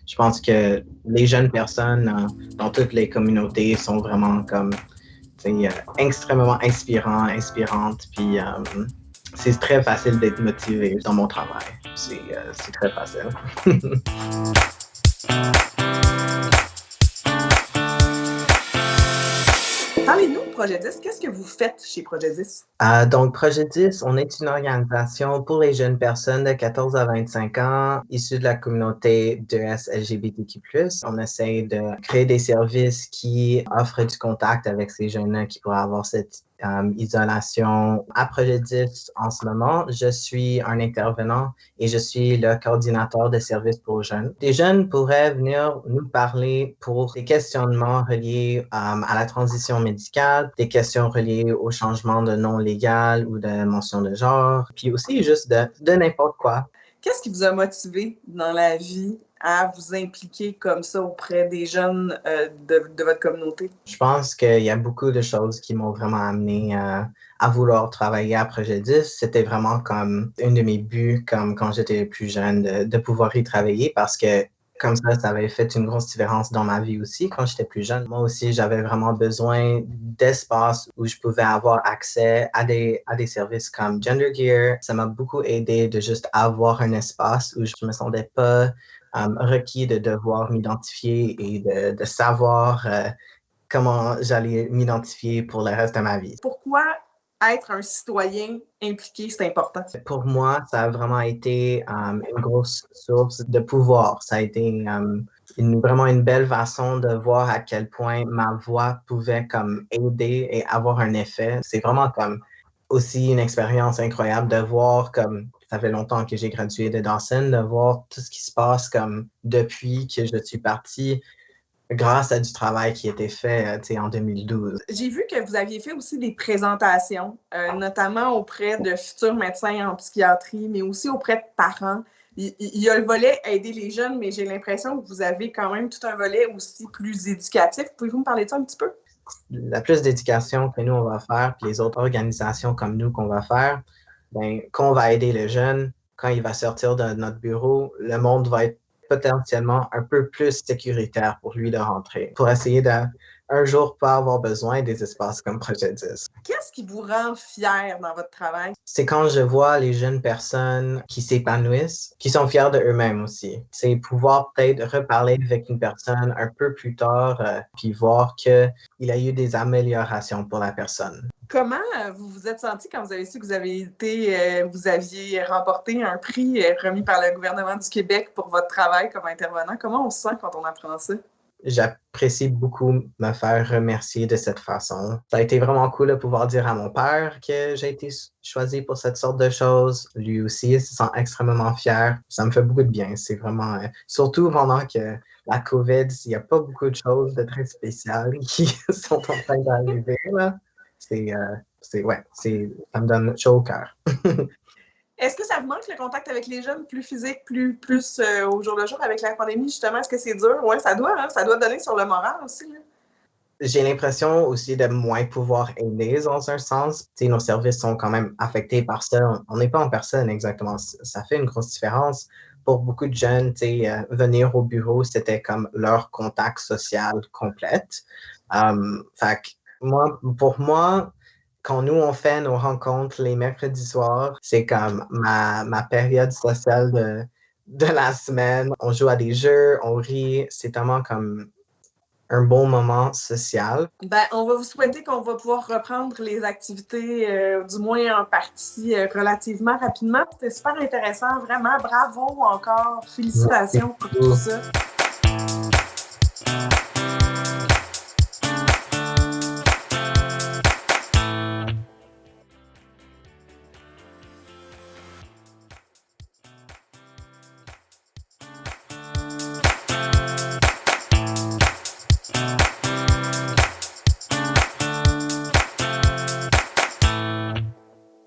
je pense que les jeunes personnes dans toutes les communautés sont vraiment comme extrêmement inspirantes, puis c'est très facile d'être motivé dans mon travail. C'est très facile. Parlez-nous de Projet 10. Qu'est-ce que vous faites chez Projet 10? Donc, Projet 10, on est une organisation pour les jeunes personnes de 14 à 25 ans issues de la communauté 2S LGBTQ+. On essaie de créer des services qui offrent du contact avec ces jeunes-là qui pourraient avoir cette isolation. À Projet 10, en ce moment, je suis un intervenant et je suis le coordinateur de services pour jeunes. Des jeunes pourraient venir nous parler pour des questionnements reliés à la transition médicale, des questions reliées au changement de nom légal ou de mention de genre, puis aussi juste de n'importe quoi. Qu'est-ce qui vous a motivé dans la vie à vous impliquer comme ça auprès des jeunes de votre communauté? Je pense qu'il y a beaucoup de choses qui m'ont vraiment amené à vouloir travailler à Projet 10. C'était vraiment comme un de mes buts, comme quand j'étais plus jeune, de pouvoir y travailler parce que comme ça avait fait une grosse différence dans ma vie aussi quand j'étais plus jeune. Moi aussi, j'avais vraiment besoin d'espace où je pouvais avoir accès à des services comme Gender Gear. Ça m'a beaucoup aidé de juste avoir un espace où je me sentais pas requis de devoir m'identifier et de savoir comment j'allais m'identifier pour le reste de ma vie. Pourquoi être un citoyen impliqué, c'est important? Pour moi, ça a vraiment été une grosse source de pouvoir. Ça a été vraiment une belle façon de voir à quel point ma voix pouvait comme aider et avoir un effet. C'est vraiment comme aussi une expérience incroyable de voir comme ça fait longtemps que j'ai gradué de Dawson, de voir tout ce qui se passe comme depuis que je suis partie grâce à du travail qui a été fait en 2012. J'ai vu que vous aviez fait aussi des présentations, notamment auprès de futurs médecins en psychiatrie, mais aussi auprès de parents. Il y a le volet aider les jeunes, mais j'ai l'impression que vous avez quand même tout un volet aussi plus éducatif. Pouvez-vous me parler de ça un petit peu? La plus d'éducation que nous, on va faire, puis les autres organisations comme nous qu'on va faire, ben, quand on va aider le jeune, quand il va sortir de notre bureau, le monde va être potentiellement un peu plus sécuritaire pour lui de rentrer, pour essayer d'un jour pas avoir besoin des espaces comme Projet 10. Qu'est-ce qui vous rend fier dans votre travail? C'est quand je vois les jeunes personnes qui s'épanouissent, qui sont fiers de eux-mêmes aussi. C'est pouvoir peut-être reparler avec une personne un peu plus tard, puis voir qu'il y a eu des améliorations pour la personne. Comment vous vous êtes senti quand vous avez su que vous aviez remporté un prix remis par le gouvernement du Québec pour votre travail comme intervenant? Comment on se sent quand on apprend ça? J'apprécie beaucoup me faire remercier de cette façon. Ça a été vraiment cool de pouvoir dire à mon père que j'ai été choisi pour cette sorte de choses. Lui aussi, il se sent extrêmement fier. Ça me fait beaucoup de bien. C'est vraiment... surtout pendant que la COVID, il n'y a pas beaucoup de choses de très spéciales qui sont en train d'arriver, là. Ça me donne chaud au cœur. Est-ce que ça vous manque le contact avec les jeunes, plus physique, plus au jour le jour avec la pandémie, justement? Est-ce que c'est dur? Oui, ça doit donner sur le moral aussi, là. J'ai l'impression aussi de moins pouvoir aider dans un sens. Nos services sont quand même affectés par ça. On n'est pas en personne exactement. Ça fait une grosse différence. Pour beaucoup de jeunes, venir au bureau, c'était comme leur contact social complète. Pour moi, quand nous, on fait nos rencontres les mercredis soirs, c'est comme ma période sociale de la semaine. On joue à des jeux, on rit. C'est tellement comme un bon moment social. Ben, on va vous souhaiter qu'on va pouvoir reprendre les activités, du moins en partie, relativement rapidement. C'était super intéressant, vraiment. Bravo encore. Félicitations pour tout ça.